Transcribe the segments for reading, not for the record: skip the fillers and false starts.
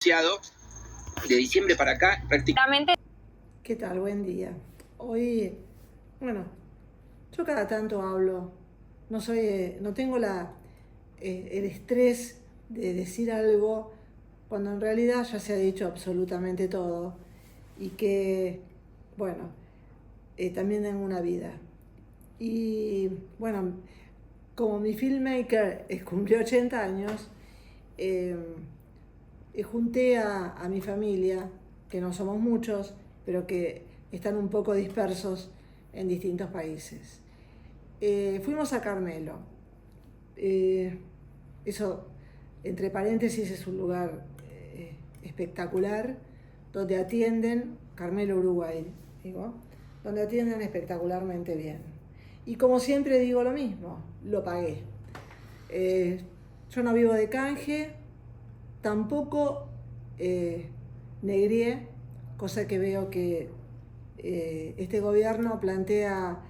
De diciembre para acá, prácticamente. ¿Qué tal? Buen día. Hoy, bueno, yo cada tanto hablo, no tengo el estrés de decir algo cuando en realidad ya se ha dicho absolutamente todo y que, bueno, también tengo una vida. Y bueno, como mi filmmaker cumplió 80 años, eh, junté a mi familia, que no somos muchos, pero que están un poco dispersos en distintos países. Fuimos a Carmelo. Eso, entre paréntesis, es un lugar espectacular, donde atienden, Carmelo, Uruguay, digo, donde atienden espectacularmente bien. Y como siempre digo lo mismo, lo pagué. Yo no vivo de canje, tampoco negrié, cosa que veo que este gobierno plantea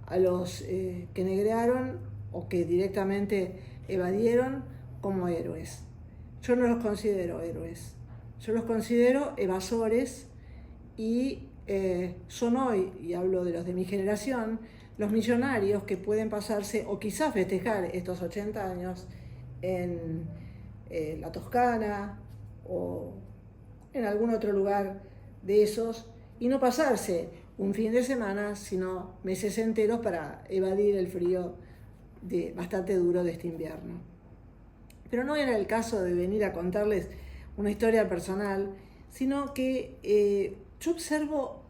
a los que negrearon o que directamente evadieron como héroes. Yo no los considero héroes, yo los considero evasores y son hoy, y hablo de los de mi generación, los millonarios que pueden pasarse o quizás festejar estos 80 años en la Toscana o en algún otro lugar de esos y no pasarse un fin de semana, sino meses enteros para evadir el frío bastante duro de este invierno. Pero no era el caso de venir a contarles una historia personal, sino que yo observo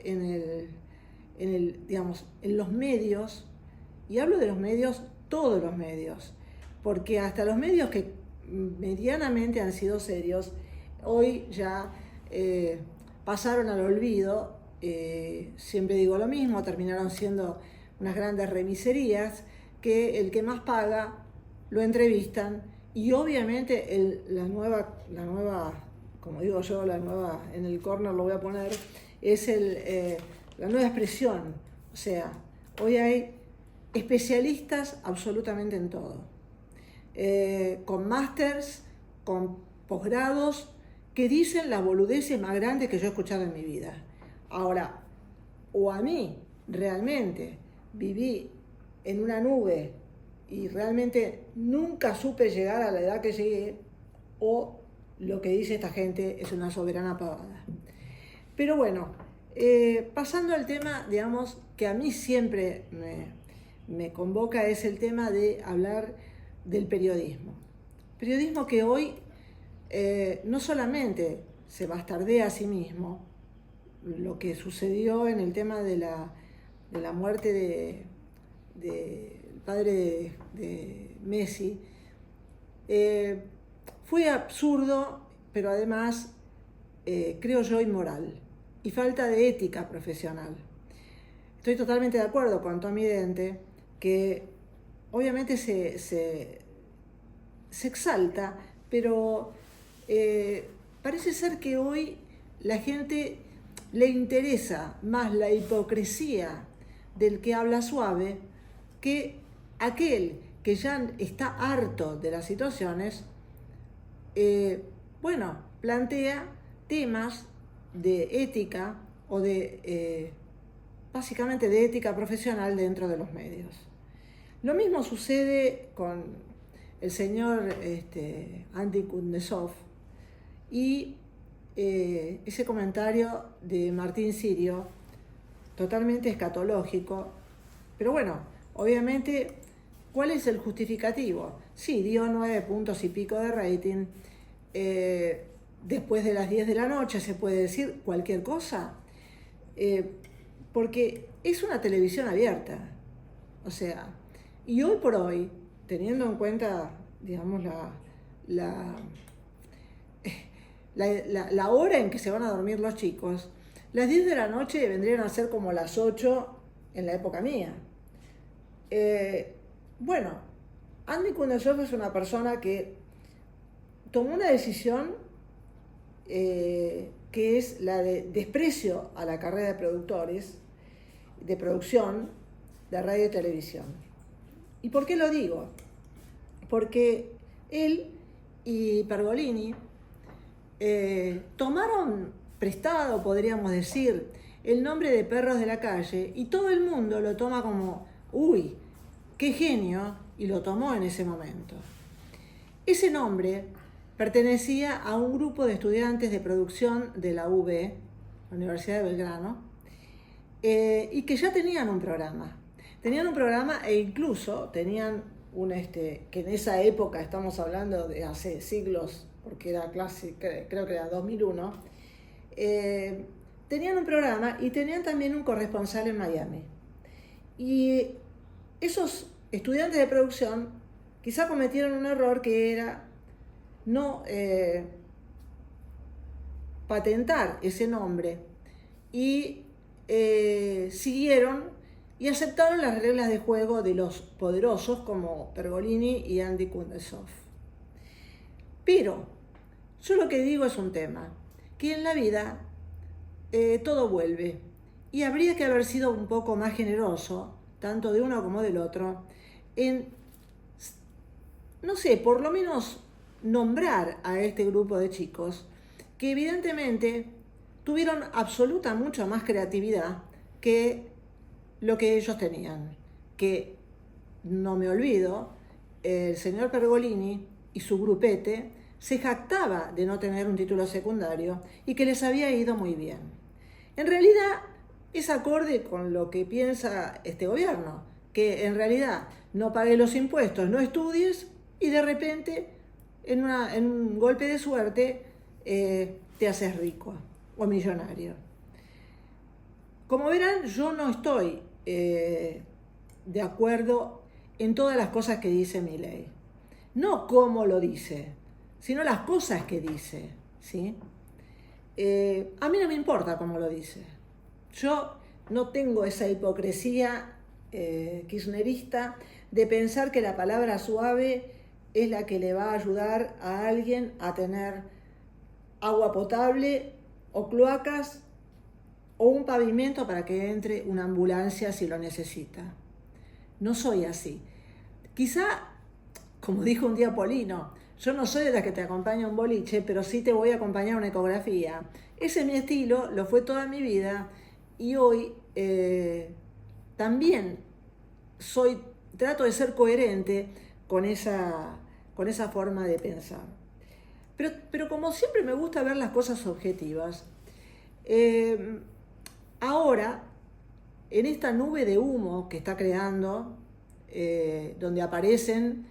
digamos, en los medios, y hablo de los medios, todos los medios, porque hasta los medios que medianamente han sido serios, hoy ya pasaron al olvido, siempre digo lo mismo, terminaron siendo unas grandes remiserías, que el que más paga lo entrevistan y obviamente la nueva, como digo yo, la nueva, en el corner lo voy a poner, es la nueva expresión. O sea, hoy hay especialistas absolutamente en todo, con másters, con posgrados, que dicen las boludeces más grandes que yo he escuchado en mi vida. Ahora, o a mí realmente viví en una nube y realmente nunca supe llegar a la edad que llegué, o lo que dice esta gente es una soberana pavada. Pero bueno, pasando al tema, digamos, que a mí siempre me convoca, es el tema de hablar del periodismo. Periodismo que hoy no solamente se bastardea a sí mismo, lo que sucedió en el tema de la muerte del padre de Messi, fue absurdo, pero además, creo yo, inmoral y falta de ética profesional. Estoy totalmente de acuerdo con Tommy Dente, que obviamente se exalta, pero parece ser que hoy la gente le interesa más la hipocresía del que habla suave que aquel que ya está harto de las situaciones, bueno, plantea temas de ética o básicamente de ética profesional dentro de los medios. Lo mismo sucede con el señor Andy Kuznetsov y ese comentario de Martín Sirio, totalmente escatológico, pero bueno, obviamente, ¿cuál es el justificativo? Sí, dio 9 puntos y pico de rating, después de las 10 de la noche se puede decir cualquier cosa, porque es una televisión abierta, o sea, y hoy por hoy, teniendo en cuenta, digamos, la hora en que se van a dormir los chicos, las 10 de la noche vendrían a ser como las 8 en la época mía. Bueno, Andy Kuznetsov es una persona que tomó una decisión que es la de desprecio a la carrera de productores, de producción, de radio y televisión. ¿Y por qué lo digo? Porque él y Pergolini tomaron prestado, podríamos decir, el nombre de Perros de la Calle y todo el mundo lo toma como, uy, qué genio, y lo tomó en ese momento. Ese nombre pertenecía a un grupo de estudiantes de producción de la UB, la Universidad de Belgrano, y que ya tenían un programa. Tenían un programa e incluso tenían que en esa época, estamos hablando de hace siglos, porque era creo que era 2001, tenían un programa y tenían también un corresponsal en Miami. Y esos estudiantes de producción quizá cometieron un error que era no patentar ese nombre y siguieron y aceptaron las reglas de juego de los poderosos como Pergolini y Andy Kundesov. Pero yo lo que digo es un tema, que en la vida todo vuelve y habría que haber sido un poco más generoso, tanto de uno como del otro, en, no sé, por lo menos nombrar a este grupo de chicos que evidentemente tuvieron absoluta mucha más creatividad que lo que ellos tenían. Que no me olvido, el señor Pergolini y su grupete se jactaba de no tener un título secundario y que les había ido muy bien. En realidad es acorde con lo que piensa este gobierno, que en realidad no pagues los impuestos, no estudies y de repente en un golpe de suerte te haces rico o millonario. Como verán, yo no estoy de acuerdo en todas las cosas que dice Milei. No cómo lo dice, sino las cosas que dice, ¿sí? A mí no me importa cómo lo dice. Yo no tengo esa hipocresía kirchnerista de pensar que la palabra suave es la que le va a ayudar a alguien a tener agua potable o cloacas o un pavimento para que entre una ambulancia si lo necesita. No soy así. Quizá, como dijo un día Polino, yo no soy de las que te acompaña a un boliche, pero sí te voy a acompañar a una ecografía. Ese es mi estilo, lo fue toda mi vida y hoy también trato de ser coherente con esa forma de pensar. Pero como siempre me gusta ver las cosas objetivas, ahora, en esta nube de humo que está creando, donde aparecen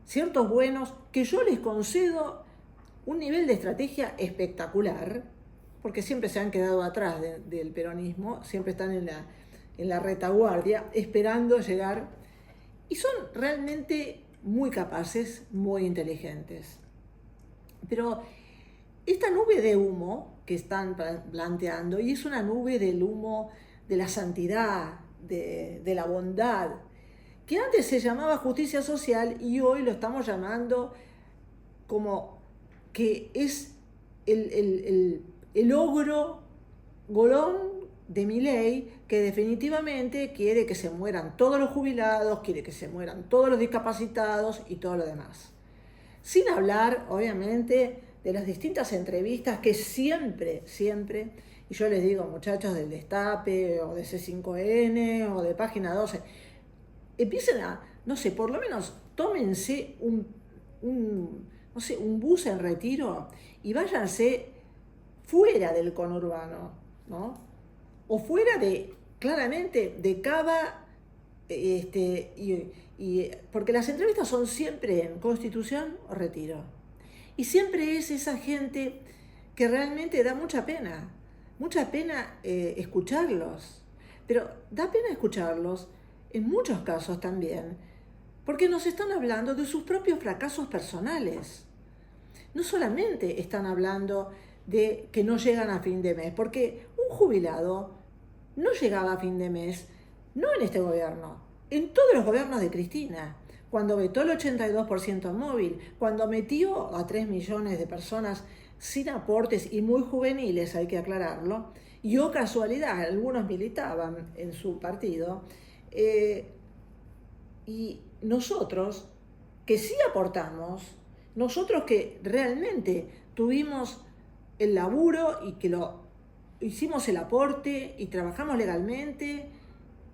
ciertos buenos que yo les concedo un nivel de estrategia espectacular, porque siempre se han quedado atrás del peronismo, siempre están en la retaguardia, esperando llegar, y son realmente muy capaces, muy inteligentes. Pero esta nube de humo que están planteando, y es una nube del humo de la santidad, de la bondad, que antes se llamaba justicia social y hoy lo estamos llamando como que es el ogro golón de Milei, que definitivamente quiere que se mueran todos los jubilados, quiere que se mueran todos los discapacitados y todo lo demás. Sin hablar, obviamente, de las distintas entrevistas que siempre, y yo les digo, muchachos del Destape, o de C5N, o de Página 12, empiecen a, no sé, por lo menos tómense un bus en Retiro y váyanse fuera del conurbano, ¿no? O fuera claramente, de Cava, porque las entrevistas son siempre en Constitución o Retiro. Y siempre es esa gente que realmente da mucha pena escucharlos. Pero da pena escucharlos en muchos casos también, porque nos están hablando de sus propios fracasos personales. No solamente están hablando de que no llegan a fin de mes, porque un jubilado no llegaba a fin de mes, no en este gobierno, en todos los gobiernos de Cristina, cuando vetó el 82% móvil, cuando metió a 3 millones de personas sin aportes y muy juveniles, hay que aclararlo, y oh casualidad, algunos militaban en su partido, y nosotros que sí aportamos, nosotros que realmente tuvimos el laburo y que hicimos el aporte y trabajamos legalmente.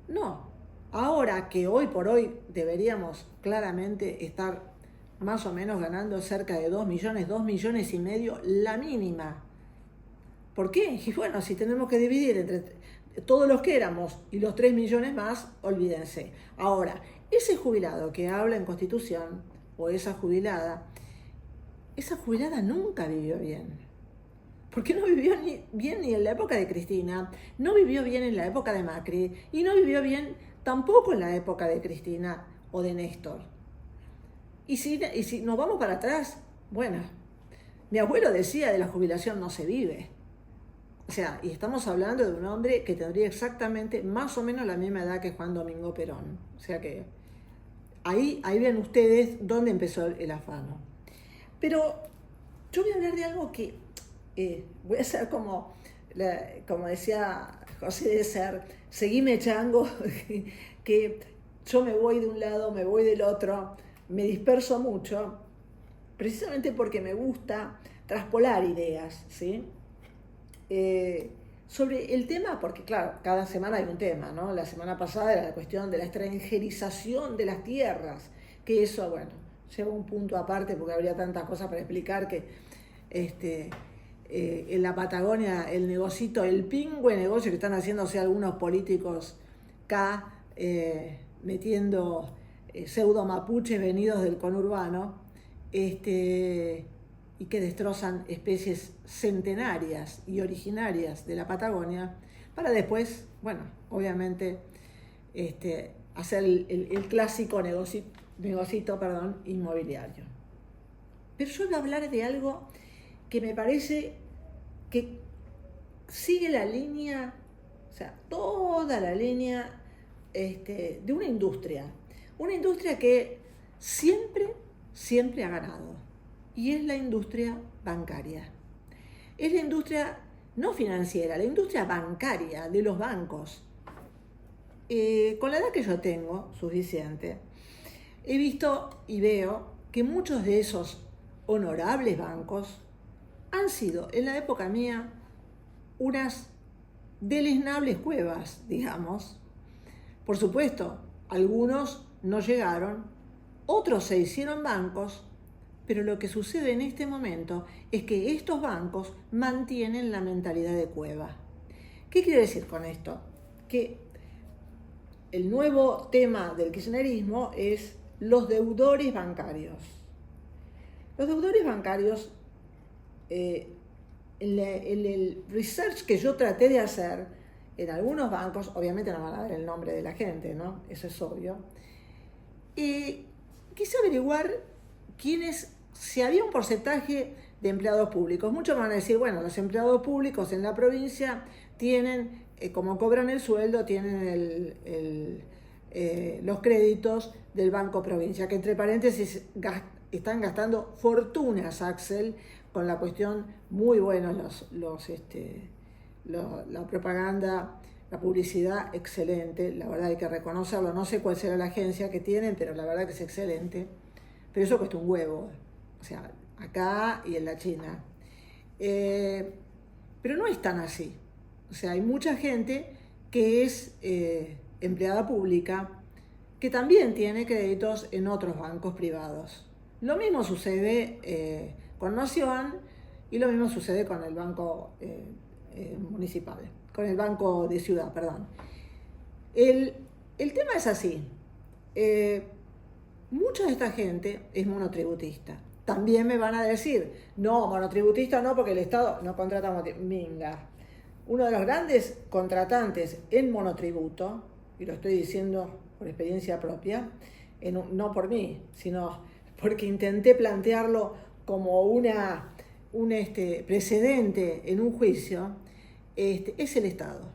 No, ahora que hoy por hoy deberíamos claramente estar más o menos ganando cerca de 2 millones, 2 millones y medio, la mínima. ¿Por qué? Y bueno, si tenemos que dividir entre todos los que éramos y los 3 millones más, olvídense. Ahora, ese jubilado que habla en Constitución, o esa jubilada nunca vivió bien. Porque no vivió bien ni en la época de Cristina, no vivió bien en la época de Macri, y no vivió bien tampoco en la época de Cristina o de Néstor. Y si nos vamos para atrás, bueno, mi abuelo decía, de la jubilación no se vive. O sea, y estamos hablando de un hombre que tendría exactamente más o menos la misma edad que Juan Domingo Perón. O sea que ahí ven ustedes dónde empezó el afano. Pero yo voy a hablar de algo que voy a hacer como decía José de Ser, seguime chango, que yo me voy de un lado, me voy del otro, me disperso mucho, precisamente porque me gusta traspolar ideas, ¿sí? Sobre el tema, porque claro, cada semana hay un tema, ¿no? La semana pasada era la cuestión de la extranjerización de las tierras, que eso, bueno, lleva un punto aparte porque habría tantas cosas para explicar que en la Patagonia el negocito, el pingüe negocio que están haciéndose algunos políticos acá, metiendo pseudo mapuches venidos del conurbano, y que destrozan especies centenarias y originarias de la Patagonia, para después, bueno, obviamente, hacer el clásico negocito inmobiliario. Pero yo voy a hablar de algo que me parece que sigue la línea, o sea, toda la línea de una industria que siempre ha ganado, y es la industria bancaria. Es la industria no financiera, la industria bancaria de los bancos. Con la edad que yo tengo, suficiente, he visto y veo que muchos de esos honorables bancos han sido, en la época mía, unas deleznables cuevas, digamos. Por supuesto, algunos no llegaron, otros se hicieron bancos, pero lo que sucede en este momento es que estos bancos mantienen la mentalidad de cueva. ¿Qué quiere decir con esto? Que el nuevo tema del kirchnerismo es los deudores bancarios. Los deudores bancarios, en el research que yo traté de hacer en algunos bancos, obviamente no van a dar el nombre de la gente, ¿no? Eso es obvio. Quise averiguar si había un porcentaje de empleados públicos. Muchos van a decir, bueno, los empleados públicos en la provincia tienen, como cobran el sueldo, tienen los créditos del Banco Provincia, que entre paréntesis están gastando fortunas, Axel, con la cuestión muy buena, la propaganda, la publicidad excelente, la verdad hay que reconocerlo, no sé cuál será la agencia que tienen, pero la verdad que es excelente, pero eso cuesta un huevo, o sea, acá y en la China. Pero no es tan así, o sea, hay mucha gente que es empleada pública que también tiene créditos en otros bancos privados. Lo mismo sucede con Nación y lo mismo sucede con el banco municipal, con el banco de ciudad, perdón. El tema es así. Mucha de esta gente es monotributista. También me van a decir, no, monotributista no, porque el Estado no contrata minga. Uno de los grandes contratantes en monotributo, y lo estoy diciendo por experiencia propia, no por mí, sino porque intenté plantearlo como un precedente en un juicio, es el Estado.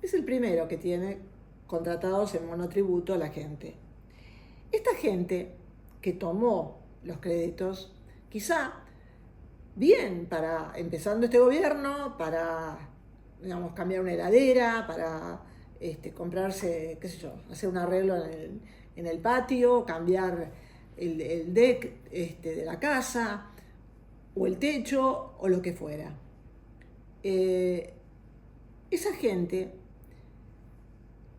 Es el primero que tiene contratados en monotributo a la gente. Esta gente que tomó los créditos, quizá bien para, empezando este gobierno, para, digamos, cambiar una heladera, para comprarse, qué sé yo, hacer un arreglo en el patio, cambiar el deck de la casa, o el techo, o lo que fuera. esa gente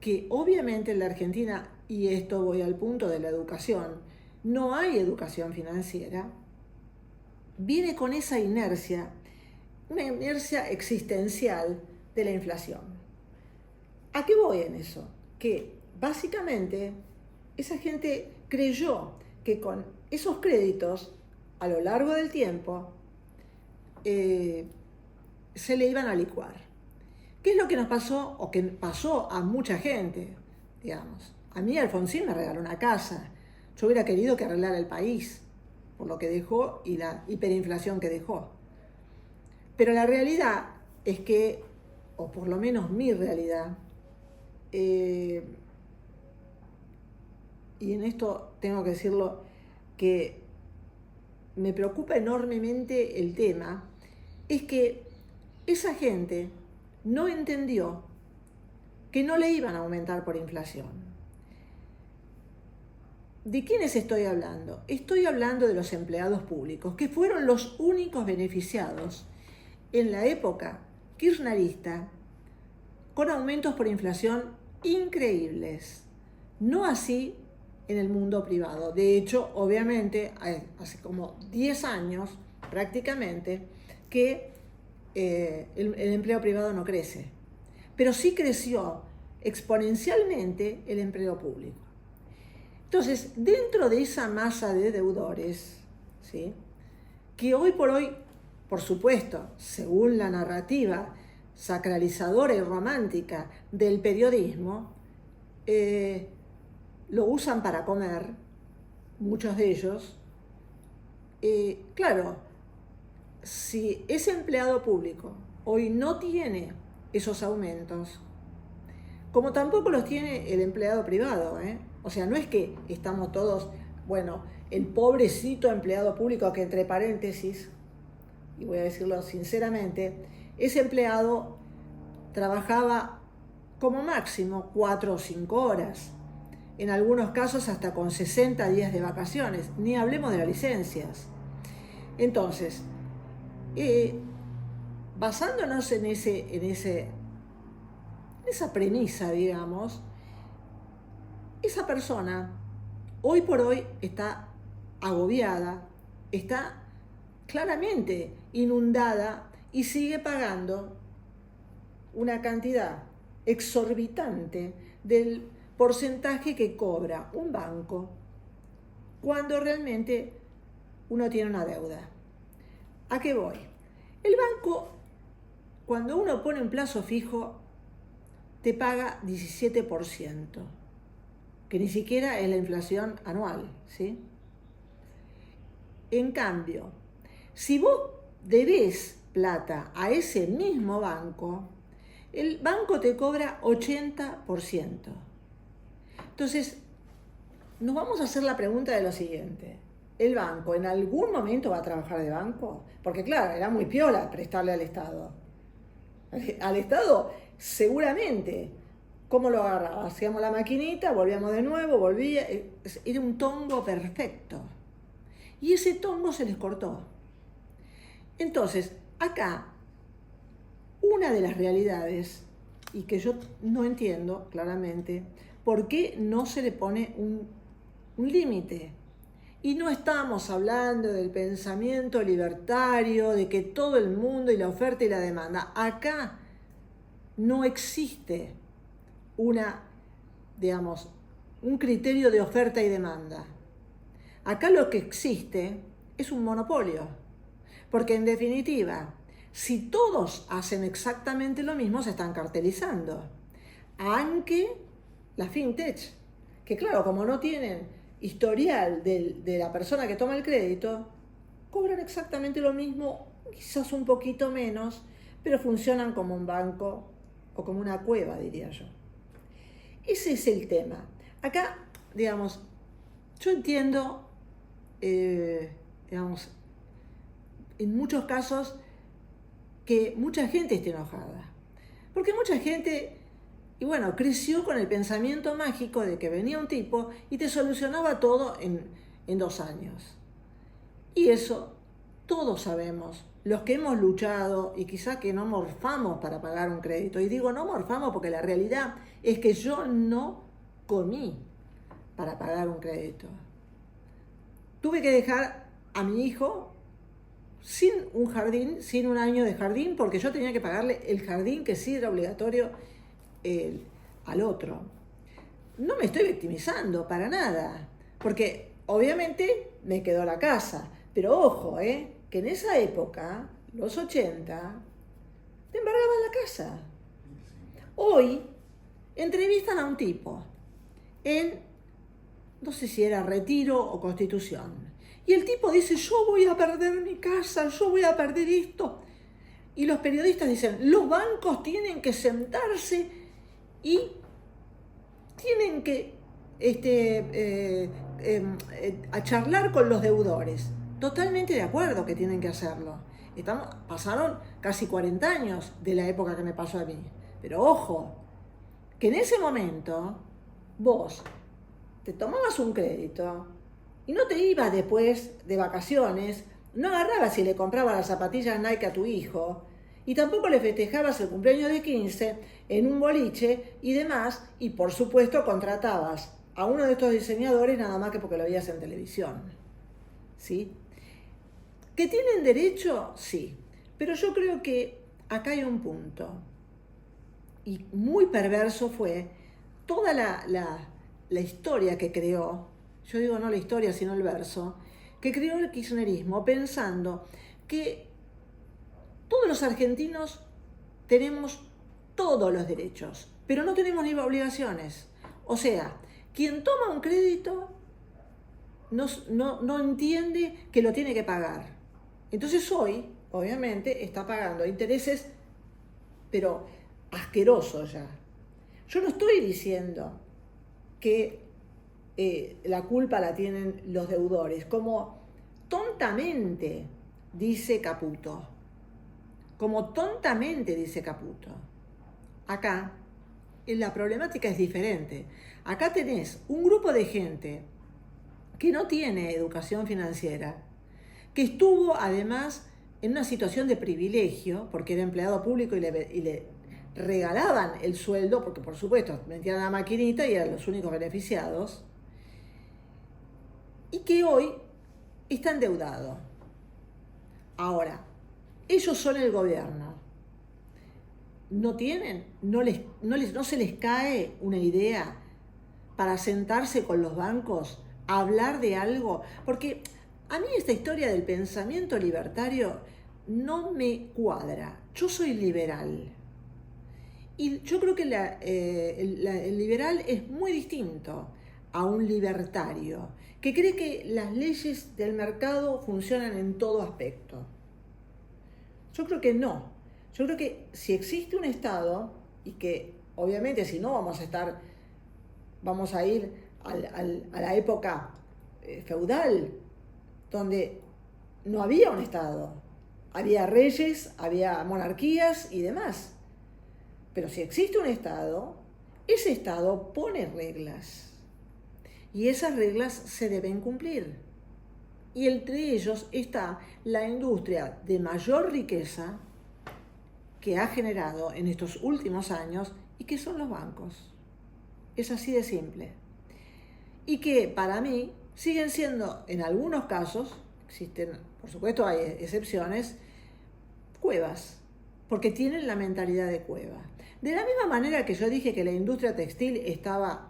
que obviamente en la Argentina, y esto voy al punto de la educación, no hay educación financiera, viene con esa inercia, una inercia existencial de la inflación. ¿A qué voy en eso? Que básicamente esa gente creyó que con esos créditos, a lo largo del tiempo, se le iban a licuar. ¿Qué es lo que nos pasó, o que pasó a mucha gente, digamos? A mí Alfonsín me regaló una casa. Yo hubiera querido que arreglara el país, por lo que dejó y la hiperinflación que dejó. Pero la realidad es que, o por lo menos mi realidad, y en esto tengo que decirlo, que me preocupa enormemente el tema, es que esa gente no entendió que no le iban a aumentar por inflación. ¿De quiénes estoy hablando? Estoy hablando de los empleados públicos, que fueron los únicos beneficiados en la época kirchnerista con aumentos por inflación increíbles. No así en el mundo privado. De hecho, obviamente, hace como 10 años prácticamente que el empleo privado no crece. Pero sí creció exponencialmente el empleo público. Entonces, dentro de esa masa de deudores, ¿sí?, que hoy por hoy, por supuesto, según la narrativa sacralizadora y romántica del periodismo, lo usan para comer, muchos de ellos. Claro, si ese empleado público hoy no tiene esos aumentos, como tampoco los tiene el empleado privado, o sea, no es que estamos todos, bueno, el pobrecito empleado público, que entre paréntesis, y voy a decirlo sinceramente, ese empleado trabajaba como máximo 4 o 5 horas, en algunos casos hasta con 60 días de vacaciones, ni hablemos de las licencias. Entonces, basándonos en esa premisa, digamos, esa persona hoy por hoy está agobiada, está claramente inundada y sigue pagando una cantidad exorbitante del porcentaje que cobra un banco cuando realmente uno tiene una deuda. ¿A qué voy? El banco, cuando uno pone un plazo fijo, te paga 17%, que ni siquiera es la inflación anual, ¿sí? En cambio, si vos debés plata a ese mismo banco, el banco te cobra 80%. Entonces, nos vamos a hacer la pregunta de lo siguiente: ¿el banco en algún momento va a trabajar de banco? Porque claro, era muy piola prestarle al Estado. Al Estado seguramente. ¿Cómo lo agarraba? Hacíamos la maquinita, volvíamos de nuevo, volvía. Era un tongo perfecto. Y ese tongo se les cortó. Entonces, acá, una de las realidades, y que yo no entiendo claramente, ¿por qué no se le pone un límite? Y no estamos hablando del pensamiento libertario, de que todo el mundo y la oferta y la demanda. Acá no existe un criterio de oferta y demanda. Acá lo que existe es un monopolio. Porque en definitiva, si todos hacen exactamente lo mismo, se están cartelizando. Aunque la fintech, que claro, como no tienen historial de la persona que toma el crédito, cobran exactamente lo mismo, quizás un poquito menos, pero funcionan como un banco o como una cueva, diría yo. Ese es el tema. Acá, digamos, yo entiendo, en muchos casos, que mucha gente esté enojada. Porque mucha gente, y bueno, creció con el pensamiento mágico de que venía un tipo y te solucionaba todo en 2 años. Y eso todos sabemos los que hemos luchado y quizá que no morfamos para pagar un crédito, y digo no morfamos porque la realidad es que yo no comí para pagar un crédito. Tuve que dejar a mi hijo sin un jardín, sin un año de jardín, porque yo tenía que pagarle el jardín que sí era obligatorio al otro. No me estoy victimizando para nada, porque obviamente me quedó la casa, pero ojo, que en esa época, los 80, te embargaban la casa. Hoy entrevistan a un tipo en, no sé si era Retiro o Constitución, y el tipo dice, yo voy a perder mi casa, yo voy a perder esto. Y los periodistas dicen, los bancos tienen que sentarse y tienen que a charlar con los deudores. Totalmente de acuerdo que tienen que hacerlo. Pasaron casi 40 años de la época que me pasó a mí. Pero ojo, que en ese momento vos te tomabas un crédito y no te ibas después de vacaciones, no agarrabas y le comprabas las zapatillas Nike a tu hijo, y tampoco le festejabas el cumpleaños de 15 en un boliche y demás, y por supuesto contratabas a uno de estos diseñadores nada más que porque lo veías en televisión. ¿Sí? ¿Que tienen derecho? Sí. Pero yo creo que acá hay un punto, y muy perverso fue toda la historia que creó, yo digo no la historia sino el verso, que creó el kirchnerismo pensando que todos los argentinos tenemos todos los derechos, pero no tenemos ni obligaciones. O sea, quien toma un crédito no entiende que lo tiene que pagar. Entonces hoy, obviamente, está pagando intereses, pero asquerosos ya. Yo no estoy diciendo que la culpa la tienen los deudores, como tontamente dice Caputo. Como tontamente dice Caputo. Acá la problemática es diferente. Acá tenés un grupo de gente que no tiene educación financiera, que estuvo además en una situación de privilegio, porque era empleado público y le regalaban el sueldo, porque por supuesto metían la maquinita y eran los únicos beneficiados, y que hoy está endeudado. Ahora, ellos son el gobierno. No tienen, no se les cae una idea para sentarse con los bancos a hablar de algo, porque a mí esta historia del pensamiento libertario no me cuadra. Yo soy liberal y yo creo que el liberal es muy distinto a un libertario que cree que las leyes del mercado funcionan en todo aspecto. Yo creo que no. Yo creo que si existe un Estado, y que obviamente si no vamos a ir a la época feudal, donde no había un Estado, había reyes, había monarquías y demás. Pero si existe un Estado, ese Estado pone reglas, y esas reglas se deben cumplir. Y entre ellos está la industria de mayor riqueza que ha generado en estos últimos años y que son los bancos. Es así de simple. Y que para mí siguen siendo, en algunos casos, existen, por supuesto hay excepciones, cuevas, porque tienen la mentalidad de cueva. De la misma manera que yo dije que la industria textil estaba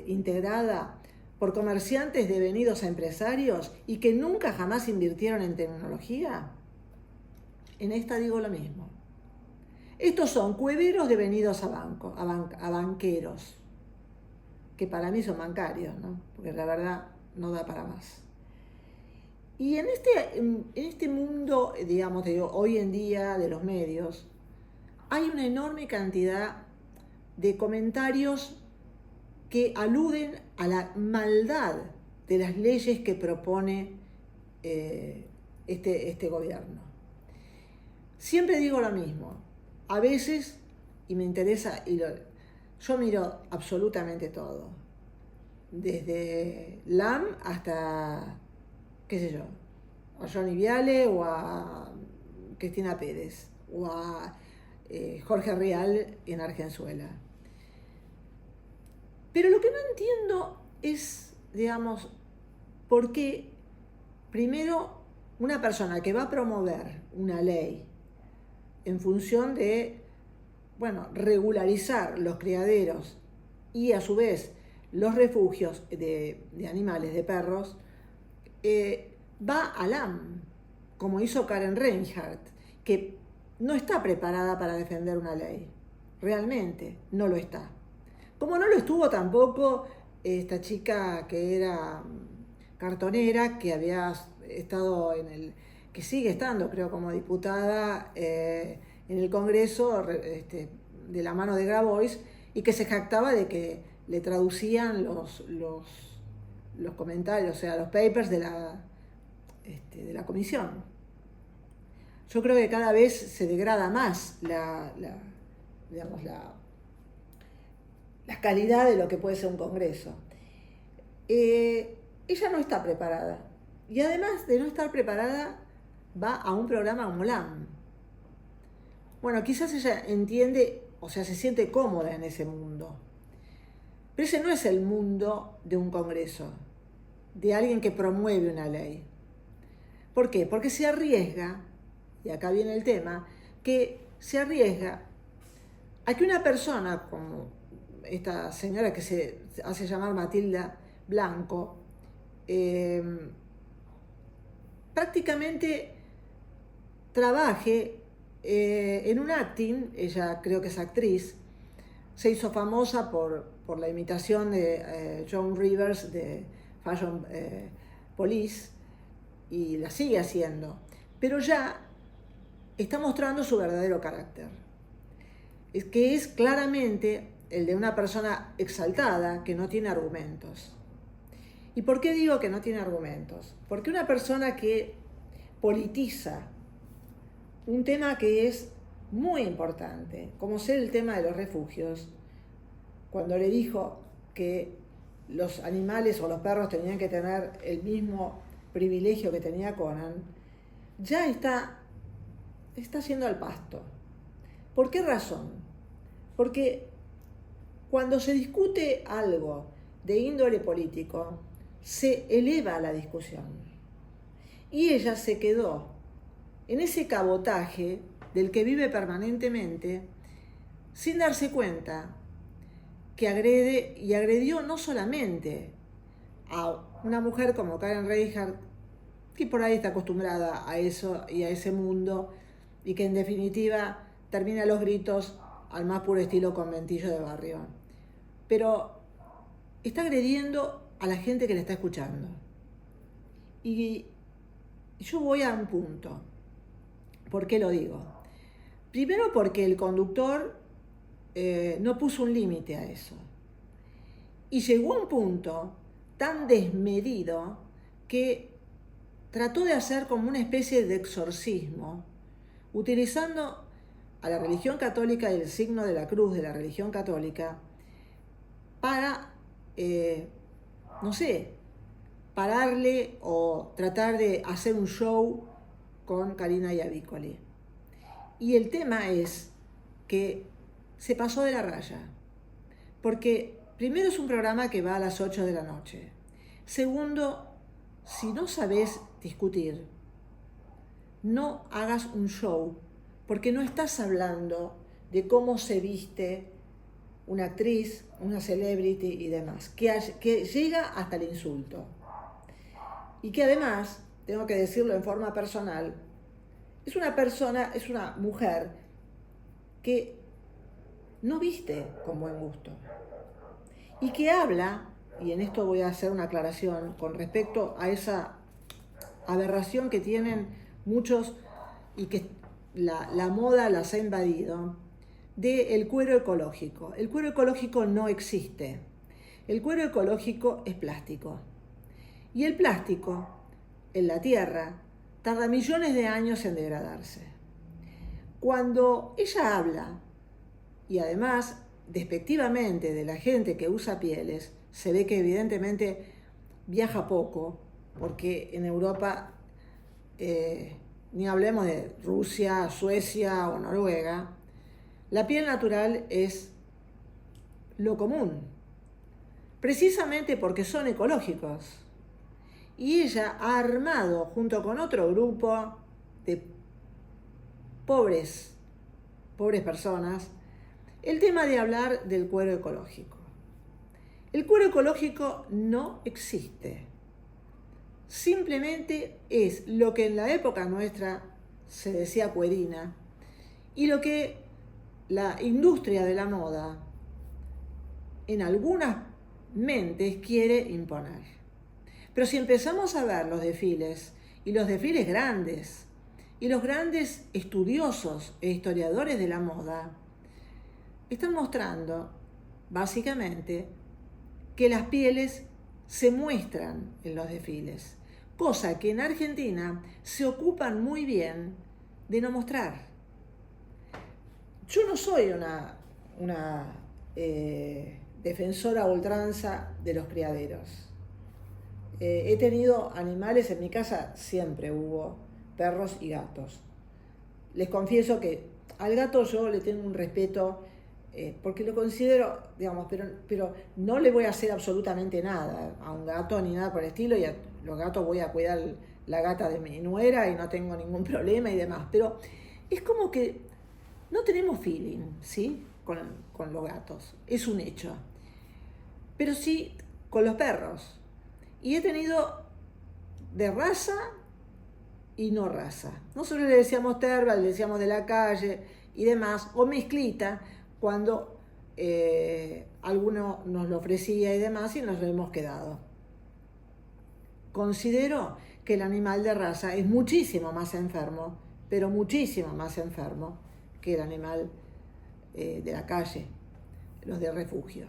integrada por comerciantes devenidos a empresarios y que nunca jamás invirtieron en tecnología, en esta digo lo mismo. Estos son cueveros devenidos a banqueros, que para mí son bancarios, ¿no? Porque la verdad no da para más. Y en este mundo, digamos, hoy en día de los medios, hay una enorme cantidad de comentarios que aluden a la maldad de las leyes que propone este gobierno. Siempre digo lo mismo. A veces, y me interesa, yo miro absolutamente todo. Desde LAM hasta, qué sé yo, a Johnny Viale o a Cristina Pérez o a Jorge Rial en Argenzuela. Pero lo que no entiendo es, digamos, por qué primero una persona que va a promover una ley en función de, bueno, regularizar los criaderos y a su vez los refugios de animales, de perros, va a LAM, como hizo Karen Reinhardt, que no está preparada para defender una ley, realmente no lo está. Como no lo estuvo tampoco esta chica que era cartonera, que había estado que sigue estando, creo, como diputada en el Congreso de la mano de Grabois, y que se jactaba de que le traducían los comentarios, o sea, los papers de la comisión. Yo creo que cada vez se degrada más la calidad de lo que puede ser un Congreso. Ella no está preparada. Y además de no estar preparada, va a un programa como LAM. Bueno, quizás ella entiende, o sea, se siente cómoda en ese mundo. Pero ese no es el mundo de un Congreso, de alguien que promueve una ley. ¿Por qué? Porque se arriesga, y acá viene el tema, que se arriesga a que una persona como esta señora que se hace llamar Matilda Blanco, prácticamente trabaje en un acting. Ella creo que es actriz, se hizo famosa por la imitación de Joan Rivers de Fashion Police, y la sigue haciendo, pero ya está mostrando su verdadero carácter, que es claramente el de una persona exaltada que no tiene argumentos. ¿Y por qué digo que no tiene argumentos? Porque una persona que politiza un tema que es muy importante, como ser el tema de los refugios, cuando le dijo que los animales o los perros tenían que tener el mismo privilegio que tenía Conan, ya está yendo al pasto. ¿Por qué razón? Porque cuando se discute algo de índole político, se eleva la discusión. Y ella se quedó en ese cabotaje del que vive permanentemente, sin darse cuenta que agrede, y agredió no solamente a una mujer como Karen Reinhardt, que por ahí está acostumbrada a eso y a ese mundo, y que en definitiva termina los gritos al más puro estilo conventillo de barrio, pero está agrediendo a la gente que le está escuchando. Y yo voy a un punto. ¿Por qué lo digo? Primero porque el conductor no puso un límite a eso. Y llegó a un punto tan desmedido que trató de hacer como una especie de exorcismo, utilizando a la religión católica y el signo de la cruz de la religión católica para, no sé, pararle o tratar de hacer un show con Karina Iavicoli. Y el tema es que se pasó de la raya, porque primero es un programa que va a las 8 de la noche. Segundo, si no sabes discutir, no hagas un show, porque no estás hablando de cómo se viste una actriz, una celebrity y demás, que llega hasta el insulto. Y que además, tengo que decirlo en forma personal, es una mujer que no viste con buen gusto. Y que habla, y en esto voy a hacer una aclaración con respecto a esa aberración que tienen muchos y que la moda las ha invadido, del cuero ecológico. El cuero ecológico no existe. El cuero ecológico es plástico. Y el plástico, en la tierra, tarda millones de años en degradarse. Cuando ella habla, y además despectivamente de la gente que usa pieles, se ve que evidentemente viaja poco, porque en Europa ni hablemos de Rusia, Suecia o Noruega, la piel natural es lo común, precisamente porque son ecológicos. Y ella ha armado, junto con otro grupo de pobres personas, el tema de hablar del cuero ecológico. El cuero ecológico no existe. Simplemente es lo que en la época nuestra se decía cuerina y lo que la industria de la moda en algunas mentes quiere imponer. Pero si empezamos a ver los desfiles, y los desfiles grandes, y los grandes estudiosos e historiadores de la moda, están mostrando, básicamente, que las pieles se muestran en los desfiles, cosa que en Argentina se ocupan muy bien de no mostrar. Yo no soy una defensora a ultranza de los criaderos. He tenido animales en mi casa, siempre hubo perros y gatos. Les confieso que al gato yo le tengo un respeto porque lo considero, digamos, pero no le voy a hacer absolutamente nada a un gato ni nada por el estilo, y a los gatos voy a cuidar la gata de mi nuera y no tengo ningún problema y demás, pero es como que no tenemos feeling, ¿sí? Con los gatos, es un hecho, pero sí con los perros. Y he tenido de raza y no raza. Nosotros le decíamos terva, le decíamos de la calle y demás, o mezclita, cuando alguno nos lo ofrecía y demás, y nos lo hemos quedado. Considero que el animal de raza es muchísimo más enfermo, pero muchísimo más enfermo que el animal de la calle, los de refugio.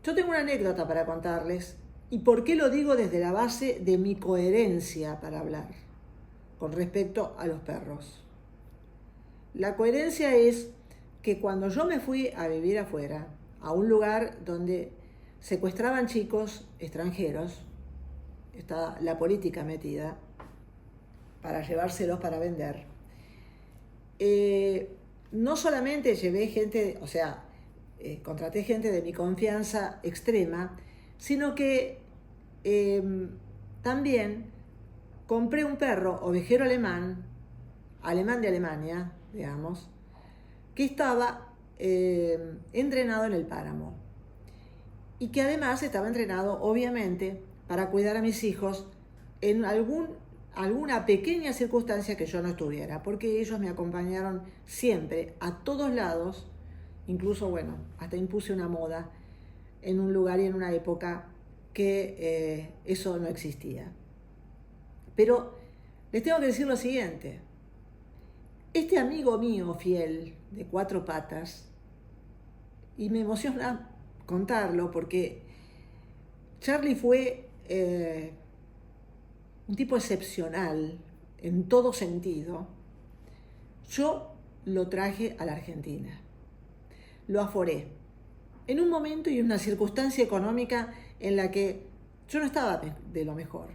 Yo tengo una anécdota para contarles. ¿Y por qué lo digo desde la base de mi coherencia para hablar con respecto a los perros? La coherencia es que cuando yo me fui a vivir afuera, a un lugar donde secuestraban chicos extranjeros, está la política metida para llevárselos para vender, no solamente llevé gente, o sea, contraté gente de mi confianza extrema, sino que también compré un perro ovejero alemán de Alemania, digamos, que estaba entrenado en el páramo y que además estaba entrenado, obviamente, para cuidar a mis hijos en alguna pequeña circunstancia que yo no estuviera, porque ellos me acompañaron siempre, a todos lados, incluso, bueno, hasta impuse una moda en un lugar y en una época que eso no existía. Pero les tengo que decir lo siguiente. Este amigo mío fiel, de 4 patas, y me emociona contarlo porque Charlie fue un tipo excepcional en todo sentido. Yo lo traje a la Argentina, lo aforé en un momento y en una circunstancia económica en la que yo no estaba de lo mejor,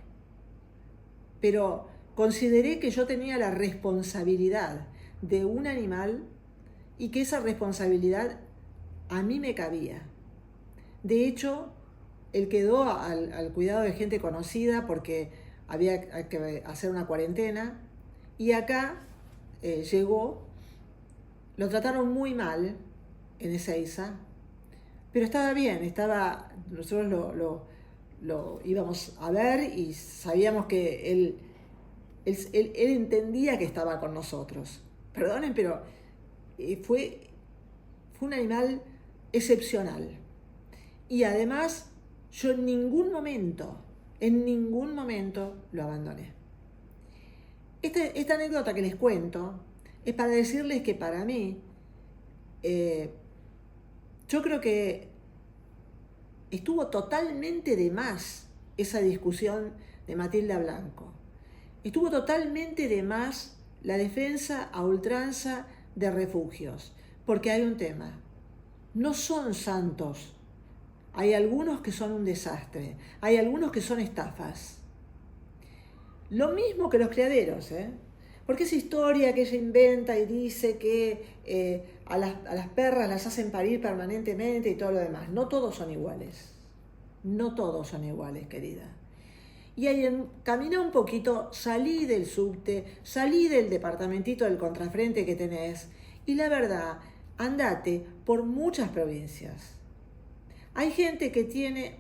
pero consideré que yo tenía la responsabilidad de un animal y que esa responsabilidad a mí me cabía. De hecho, él quedó al cuidado de gente conocida porque había que hacer una cuarentena, y acá llegó, lo trataron muy mal en Ezeiza, pero estaba bien, nosotros lo íbamos a ver y sabíamos que él entendía que estaba con nosotros. Perdonen, pero fue un animal excepcional. Y además, yo en ningún momento lo abandoné. Esta anécdota que les cuento es para decirles que para mí, yo creo que estuvo totalmente de más esa discusión de Matilda Blanco. Estuvo totalmente de más la defensa a ultranza de refugios, porque hay un tema. No son santos. Hay algunos que son un desastre. Hay algunos que son estafas. Lo mismo que los criaderos, Porque esa historia que ella inventa y dice que a las perras las hacen parir permanentemente y todo lo demás. No todos son iguales. No todos son iguales, querida. Y ahí camina un poquito, salí del subte, salí del departamentito del contrafrente que tenés y la verdad, andate por muchas provincias. Hay gente que tiene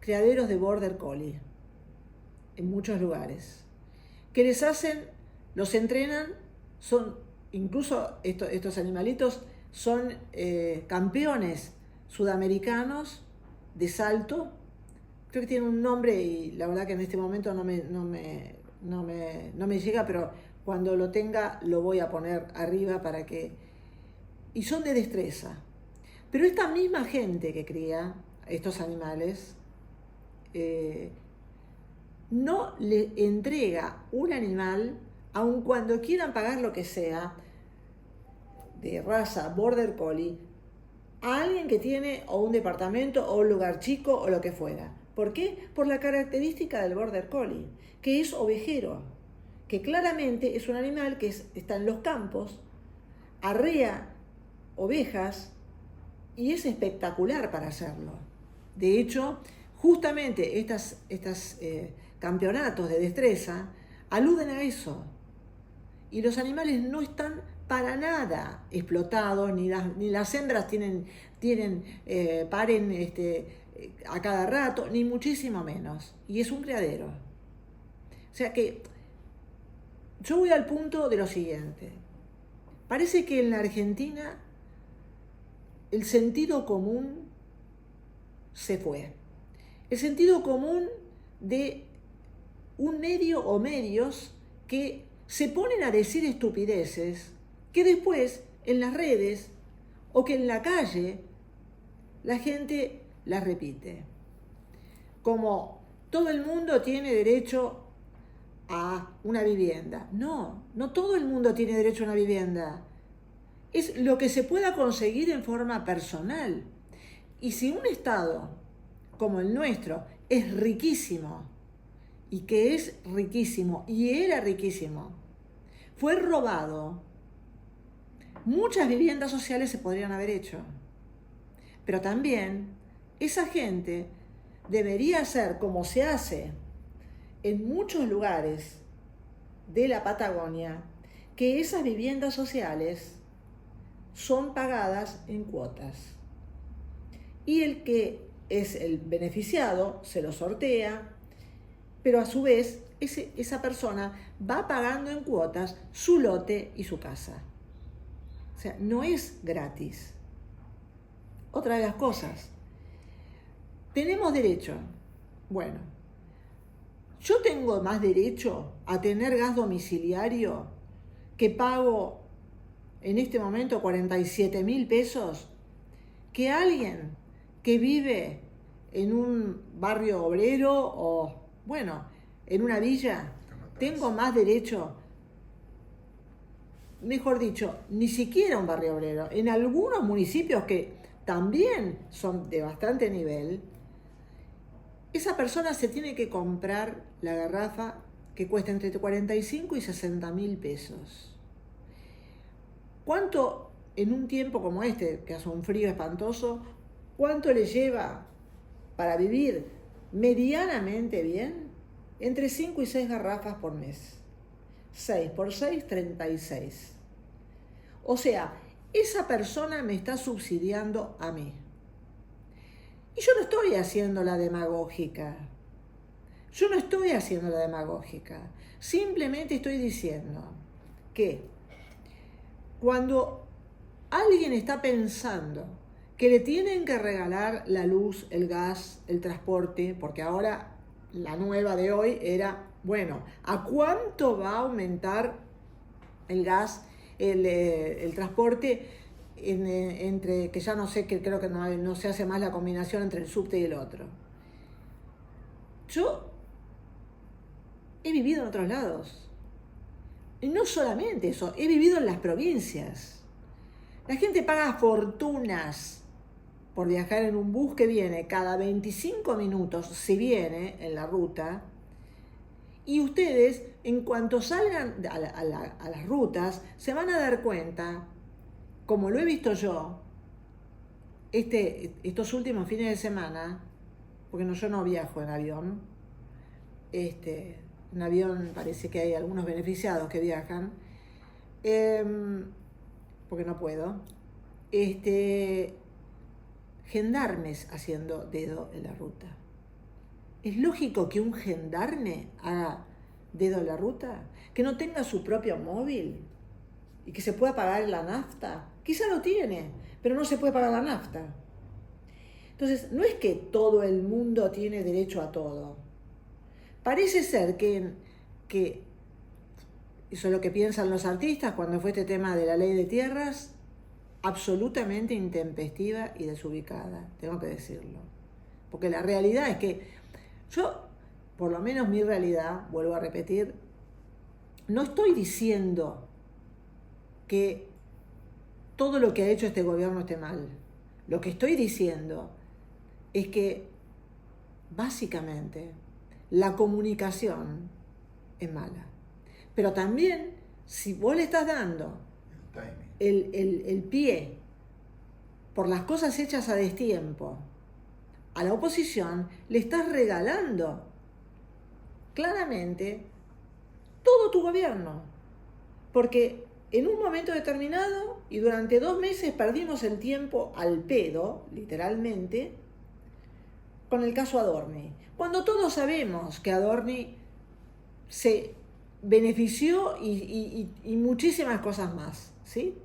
criaderos de border collie en muchos lugares, que los entrenan, son, incluso estos animalitos son campeones sudamericanos de salto. Creo que tiene un nombre y la verdad que en este momento no me llega, pero cuando lo tenga lo voy a poner arriba para que... Y son de destreza. Pero esta misma gente que cría estos animales no le entrega un animal, aun cuando quieran pagar lo que sea, de raza border collie, a alguien que tiene o un departamento o un lugar chico o lo que fuera. ¿Por qué? Por la característica del border collie, que es ovejero, que claramente es un animal que está en los campos, arrea ovejas y es espectacular para hacerlo. De hecho, justamente estos campeonatos de destreza aluden a eso. Y los animales no están para nada explotados, ni las hembras paren a cada rato, ni muchísimo menos. Y es un criadero. O sea que yo voy al punto de lo siguiente. Parece que en la Argentina el sentido común se fue. El sentido común de un medio o medios que se ponen a decir estupideces que después en las redes o que en la calle la gente las repite. Como todo el mundo tiene derecho a una vivienda. No todo el mundo tiene derecho a una vivienda. Es lo que se pueda conseguir en forma personal. Y si un Estado como el nuestro es riquísimo, y que es riquísimo, y era riquísimo, fue robado, muchas viviendas sociales se podrían haber hecho. Pero también esa gente debería hacer como se hace en muchos lugares de la Patagonia, que esas viviendas sociales son pagadas en cuotas. Y el que es el beneficiado se lo sortea, pero a su vez esa persona va pagando en cuotas su lote y su casa. O sea, no es gratis. Otra de las cosas, tenemos derecho. Bueno, yo tengo más derecho a tener gas domiciliario que pago en este momento 47.000 pesos que alguien que vive en un barrio obrero o, bueno, en una villa. Tengo más derecho, mejor dicho, ni siquiera un barrio obrero. En algunos municipios que también son de bastante nivel, esa persona se tiene que comprar la garrafa que cuesta entre 45 y 60.000 pesos. ¿Cuánto en un tiempo como este, que hace un frío espantoso, cuánto le lleva para vivir medianamente bien? Entre 5 y 6 garrafas por mes. 6 por 6, 36. O sea, esa persona me está subsidiando a mí. Y yo no estoy haciendo la demagógica. Simplemente estoy diciendo que cuando alguien está pensando que le tienen que regalar la luz, el gas, el transporte, porque ahora la nueva de hoy era, bueno, ¿a cuánto va a aumentar el gas, el transporte? Entre que ya no sé, que creo que no se hace más la combinación entre el subte y el otro. Yo he vivido en otros lados. Y no solamente eso, he vivido en las provincias. La gente paga fortunas por viajar en un bus que viene cada 25 minutos, si viene en la ruta, Y ustedes, en cuanto salgan a las rutas, se van a dar cuenta, como lo he visto yo, estos últimos fines de semana, porque yo no viajo en avión, en avión parece que hay algunos beneficiados que viajan, porque no puedo, gendarmes haciendo dedo en la ruta. ¿Es lógico que un gendarme haga dedo en la ruta? ¿Que no tenga su propio móvil? ¿Y que se pueda pagar la nafta? Quizá lo tiene, pero no se puede pagar la nafta. Entonces, no es que todo el mundo tiene derecho a todo. Parece ser que eso es lo que piensan los artistas cuando fue este tema de la ley de tierras, absolutamente intempestiva y desubicada, tengo que decirlo. Porque la realidad es que yo, por lo menos mi realidad, vuelvo a repetir, no estoy diciendo que todo lo que ha hecho este gobierno esté mal. Lo que estoy diciendo es que, básicamente, la comunicación es mala. Pero también, si vos le estás dando el pie por las cosas hechas a destiempo a la oposición, le estás regalando claramente todo tu gobierno. Porque en un momento determinado y durante 2 meses perdimos el tiempo al pedo, literalmente, con el caso Adorni. Cuando todos sabemos que Adorni se benefició y muchísimas cosas más, ¿sí?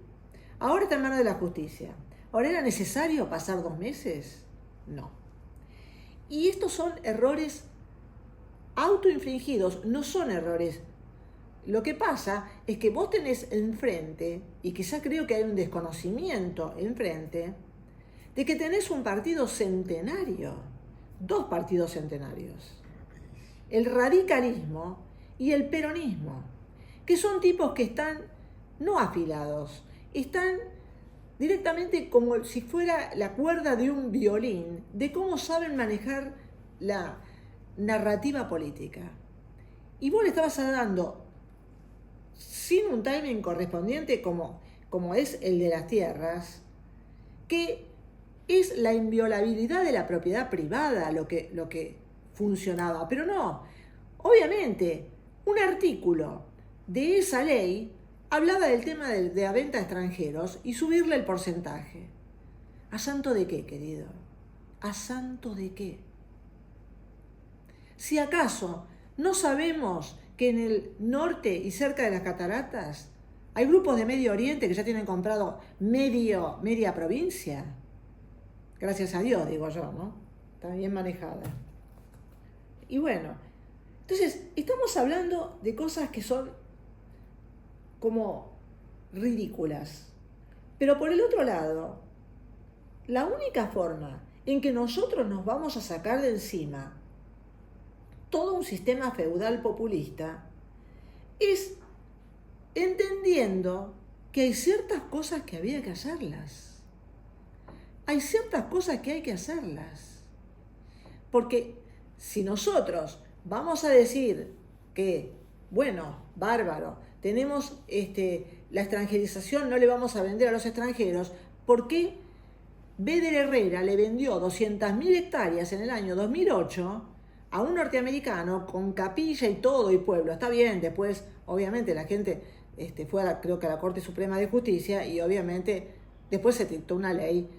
Ahora está en manos de la justicia. ¿Ahora era necesario pasar 2 meses? No. Y estos son errores autoinfligidos, no son errores. Lo que pasa es que vos tenés enfrente, y quizá creo que hay un desconocimiento enfrente, de que tenés un partido centenario, 2 partidos centenarios. El radicalismo y el peronismo, que son tipos que están no afilados, están directamente como si fuera la cuerda de un violín, de cómo saben manejar la narrativa política. Y vos le estabas dando, sin un timing correspondiente como es el de las tierras, que es la inviolabilidad de la propiedad privada lo que funcionaba. Pero no, obviamente, un artículo de esa ley hablaba del tema de la venta a extranjeros y subirle el porcentaje. ¿A santo de qué, querido? ¿A santo de qué? Si acaso no sabemos que en el norte y cerca de las cataratas hay grupos de Medio Oriente que ya tienen comprado media provincia. Gracias a Dios, digo yo, ¿no? Está bien manejada. Y bueno, entonces estamos hablando de cosas que son como ridículas. Pero por el otro lado, la única forma en que nosotros nos vamos a sacar de encima todo un sistema feudal populista es entendiendo que hay ciertas cosas que había que hacerlas. Hay ciertas cosas que hay que hacerlas. Porque si nosotros vamos a decir que, bueno, bárbaro, tenemos la extranjerización, no le vamos a vender a los extranjeros, ¿por qué Beder Herrera le vendió 200.000 hectáreas en el año 2008 a un norteamericano con capilla y todo y pueblo? Está bien, después obviamente la gente fue creo que a la Corte Suprema de Justicia y obviamente después se dictó una ley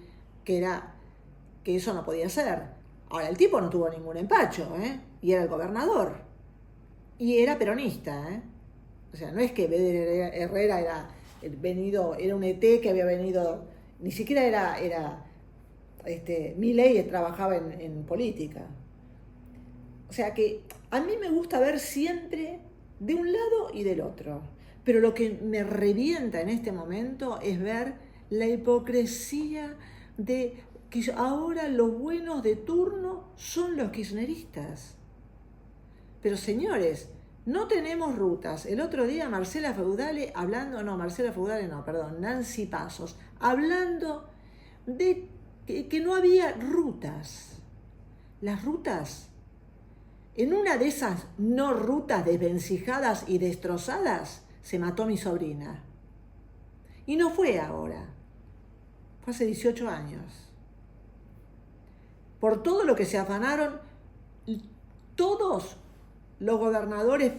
que eso no podía ser. Ahora, el tipo no tuvo ningún empacho, y era el gobernador y era peronista, O sea, no es que Beder Herrera era un ET que había venido, ni siquiera era Milei trabajaba en política. O sea que a mí me gusta ver siempre de un lado y del otro. Pero lo que me revienta en este momento es ver la hipocresía de que ahora los buenos de turno son los kirchneristas. Pero señores, no tenemos rutas. El otro día Nancy Pasos, hablando de que no había rutas. Las rutas En una de esas no rutas desvencijadas y destrozadas, se mató mi sobrina. Y no fue ahora, fue hace 18 años. Por todo lo que se afanaron todos los gobernadores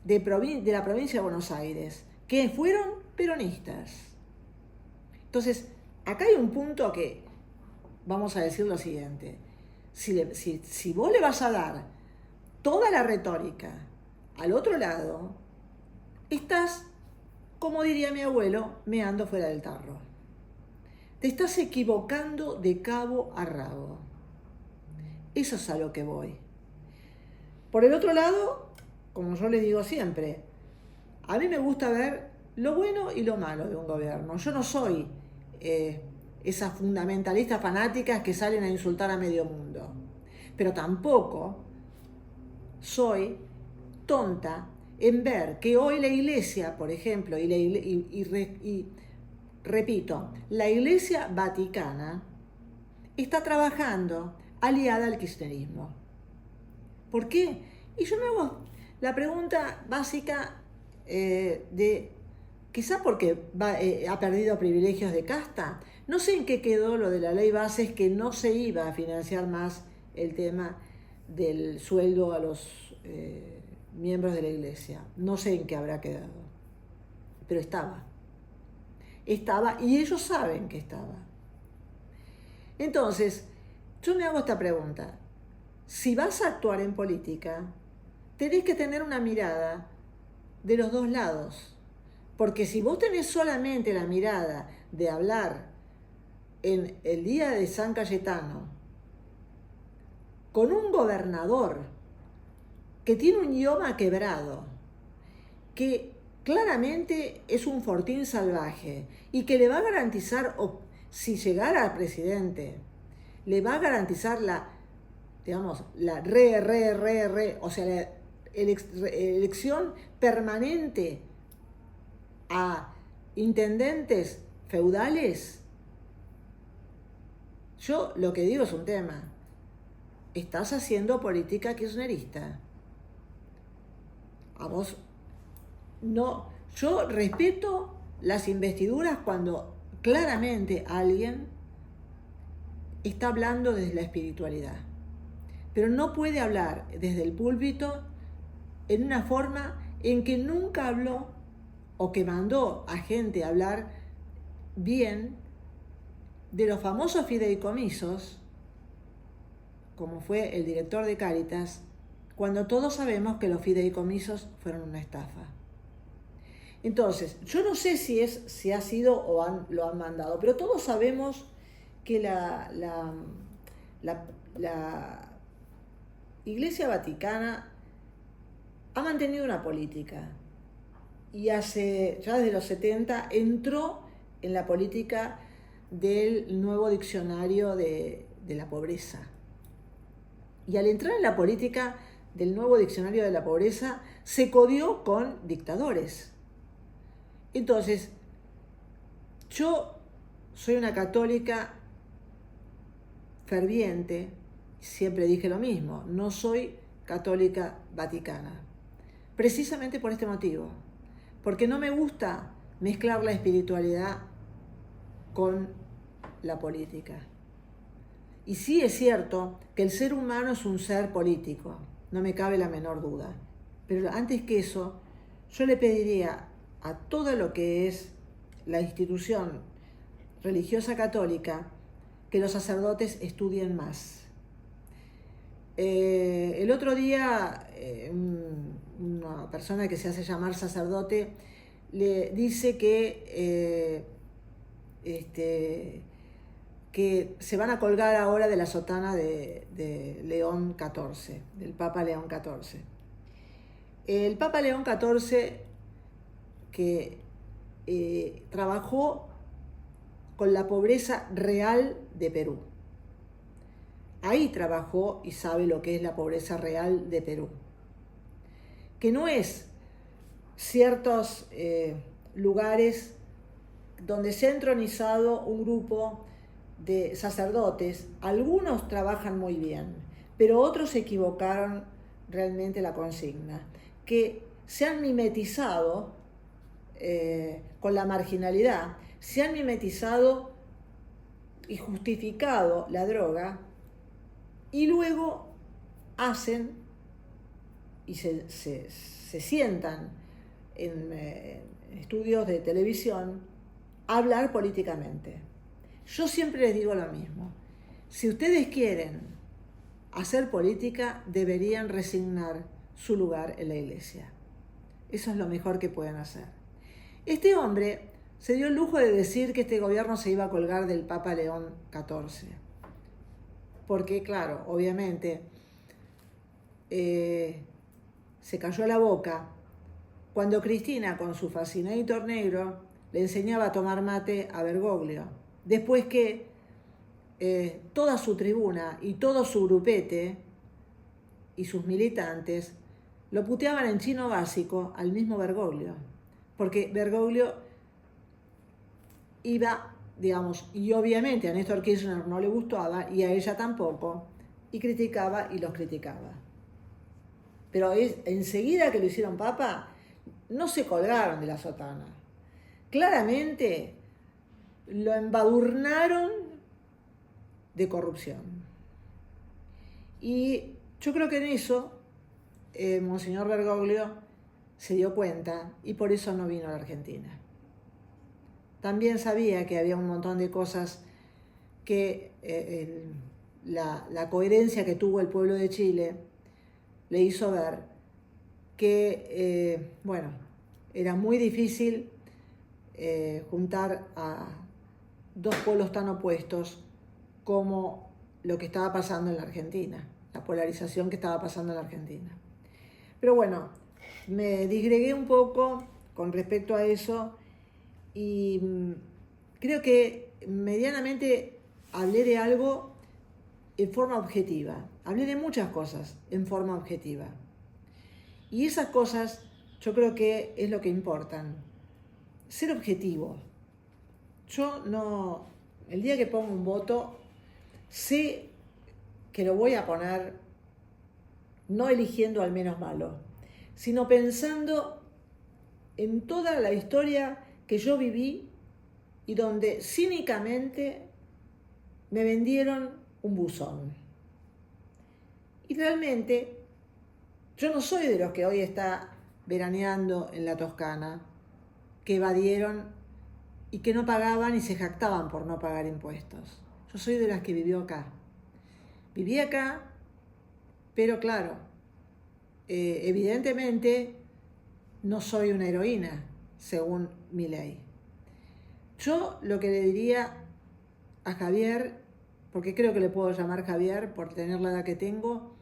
de la provincia de Buenos Aires, que fueron peronistas. Entonces, acá hay un punto que, vamos a decir lo siguiente, si vos le vas a dar toda la retórica al otro lado, estás, como diría mi abuelo, meando fuera del tarro. Te estás equivocando de cabo a rabo. Eso es a lo que voy. Por el otro lado, como yo les digo siempre, a mí me gusta ver lo bueno y lo malo de un gobierno. Yo no soy esas fundamentalistas fanáticas que salen a insultar a medio mundo. Pero tampoco soy tonta en ver que hoy la Iglesia, por ejemplo, repito, la Iglesia Vaticana está trabajando aliada al kirchnerismo. ¿Por qué? Y yo me hago la pregunta básica de, quizá porque ha perdido privilegios de casta. No sé en qué quedó lo de la ley Bases, que no se iba a financiar más el tema del sueldo a los miembros de la Iglesia. No sé en qué habrá quedado, pero estaba y ellos saben que estaba. Entonces, yo me hago esta pregunta. Si vas a actuar en política, tenés que tener una mirada de los dos lados. Porque si vos tenés solamente la mirada de hablar en el día de San Cayetano con un gobernador que tiene un idioma quebrado, que claramente es un fortín salvaje y que le va a garantizar, o si llegara al presidente, le va a garantizar la o sea, la elección permanente a intendentes feudales. Yo lo que digo es un tema. Estás haciendo política kirchnerista. A vos no. Yo respeto las investiduras cuando claramente alguien está hablando desde la espiritualidad. Pero no puede hablar desde el púlpito en una forma en que nunca habló o que mandó a gente a hablar bien de los famosos fideicomisos, como fue el director de Cáritas, cuando todos sabemos que los fideicomisos fueron una estafa. Entonces, yo no sé si ha sido o lo han mandado, pero todos sabemos que la Iglesia Vaticana ha mantenido una política y ya desde los 70 entró en la política del nuevo diccionario de la pobreza. Y al entrar en la política del nuevo diccionario de la pobreza, se codió con dictadores. Entonces, yo soy una católica ferviente, siempre dije lo mismo, no soy católica vaticana. Precisamente por este motivo, porque no me gusta mezclar la espiritualidad con la política. Y sí es cierto que el ser humano es un ser político, no me cabe la menor duda. Pero antes que eso, yo le pediría a todo lo que es la institución religiosa católica que los sacerdotes estudien más. El otro día, una persona que se hace llamar sacerdote le dice que se van a colgar ahora de la sotana de León XIV, del Papa León XIV. El Papa León XIV que trabajó con la pobreza real de Perú. Ahí trabajó y sabe lo que es la pobreza real de Perú. Que no es ciertos lugares donde se ha entronizado un grupo de sacerdotes. Algunos trabajan muy bien, pero otros se equivocaron realmente la consigna, que se han mimetizado con la marginalidad, se han mimetizado y justificado la droga y luego hacen y se sientan en estudios de televisión a hablar políticamente. Yo siempre les digo lo mismo: si ustedes quieren hacer política, deberían resignar su lugar en la iglesia. Eso es lo mejor que pueden hacer. Este hombre se dio el lujo de decir que este gobierno se iba a colgar del Papa León XIV. Porque, claro, obviamente, se cayó la boca cuando Cristina, con su fascinator negro, le enseñaba a tomar mate a Bergoglio. Después que toda su tribuna y todo su grupete y sus militantes lo puteaban en chino básico al mismo Bergoglio. Porque Bergoglio iba, digamos, y obviamente a Néstor Kirchner no le gustaba y a ella tampoco, y criticaba y los criticaba. Pero enseguida que lo hicieron papa, no se colgaron de la sotana. Claramente lo embadurnaron de corrupción. Y yo creo que en eso Monseñor Bergoglio se dio cuenta y por eso no vino a la Argentina. También sabía que había un montón de cosas que la coherencia que tuvo el pueblo de Chile le hizo ver que, era muy difícil juntar a dos pueblos tan opuestos como lo que estaba pasando en la Argentina, la polarización que estaba pasando en la Argentina. Pero bueno, me disgregué un poco con respecto a eso y creo que medianamente hablé de algo en forma objetiva. Hablé de muchas cosas en forma objetiva. Y esas cosas yo creo que es lo que importan. Ser objetivo. Yo no, el día que pongo un voto, sé que lo voy a poner no eligiendo al menos malo, sino pensando en toda la historia que yo viví y donde cínicamente me vendieron un buzón. Y realmente yo no soy de los que hoy está veraneando en la Toscana, que evadieron y que no pagaban y se jactaban por no pagar impuestos. Yo soy de las que vivió acá. Viví acá, pero claro, evidentemente no soy una heroína, según mi ley. Yo lo que le diría a Javier, porque creo que le puedo llamar Javier por tener la edad que tengo,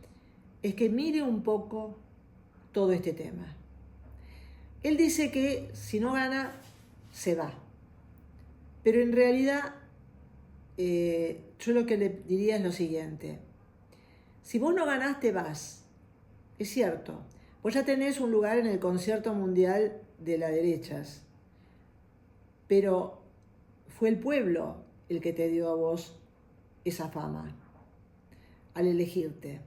es que mire un poco todo este tema. Él dice que si no gana, se va. Pero en realidad, yo lo que le diría es lo siguiente. Si vos no ganás, te vas. Es cierto. Vos ya tenés un lugar en el concierto mundial de las derechas. Pero fue el pueblo el que te dio a vos esa fama al elegirte.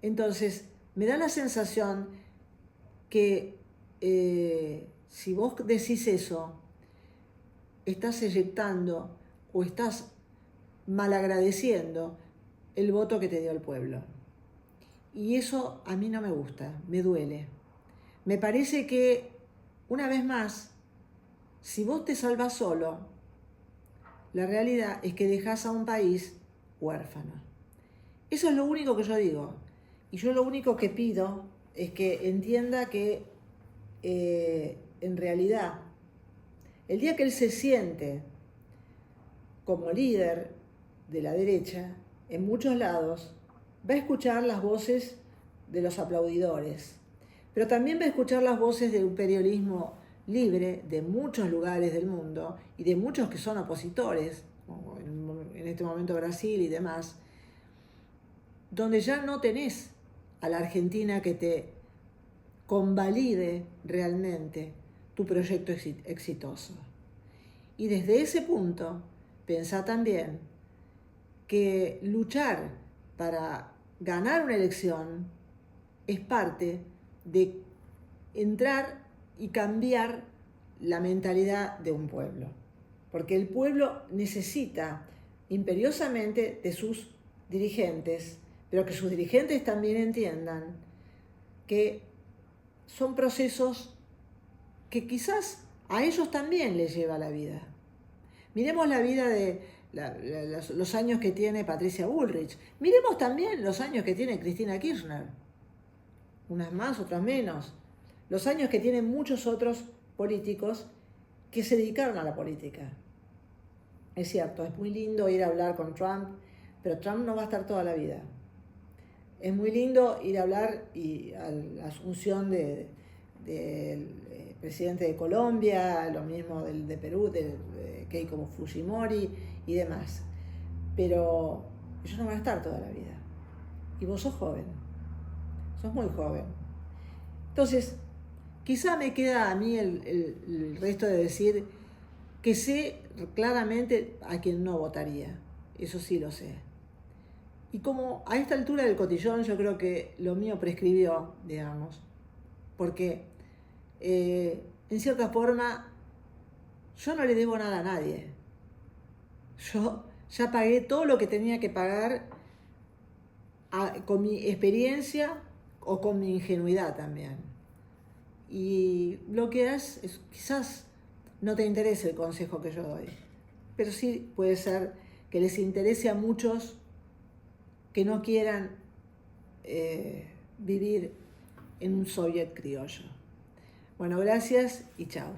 Entonces, me da la sensación que si vos decís eso, estás eyectando o estás malagradeciendo el voto que te dio el pueblo. Y eso a mí no me gusta, me duele. Me parece que, una vez más, si vos te salvás solo, la realidad es que dejás a un país huérfano. Eso es lo único que yo digo. Y yo lo único que pido es que entienda que en realidad, el día que él se siente como líder de la derecha, en muchos lados, va a escuchar las voces de los aplaudidores, pero también va a escuchar las voces de un periodismo libre de muchos lugares del mundo y de muchos que son opositores, como en este momento Brasil y demás, donde ya no tenés a la Argentina que te convalide realmente tu proyecto exitoso. Y desde ese punto, pensá también que luchar para ganar una elección es parte de entrar y cambiar la mentalidad de un pueblo. Porque el pueblo necesita imperiosamente de sus dirigentes, pero que sus dirigentes también entiendan que son procesos que quizás a ellos también les lleva la vida. Miremos la vida de los años que tiene Patricia Bullrich. Miremos también los años que tiene Cristina Kirchner. Unas más, otras menos. Los años que tienen muchos otros políticos que se dedicaron a la política. Es cierto, es muy lindo ir a hablar con Trump, pero Trump no va a estar toda la vida. Es muy lindo ir a hablar a la asunción del presidente de Colombia, lo mismo del de Perú, de Keiko Fujimori y demás. Pero ellos no van a estar toda la vida. Y vos sos joven, sos muy joven. Entonces, quizá me queda a mí el resto de decir que sé claramente a quien no votaría. Eso sí lo sé. Y como a esta altura del cotillón yo creo que lo mío prescribió, digamos, porque en cierta forma yo no le debo nada a nadie. Yo ya pagué todo lo que tenía que pagar con mi experiencia o con mi ingenuidad también. Y lo que es quizás no te interese el consejo que yo doy, pero sí puede ser que les interese a muchos que no quieran vivir en un soviet criollo. Bueno, gracias y chao.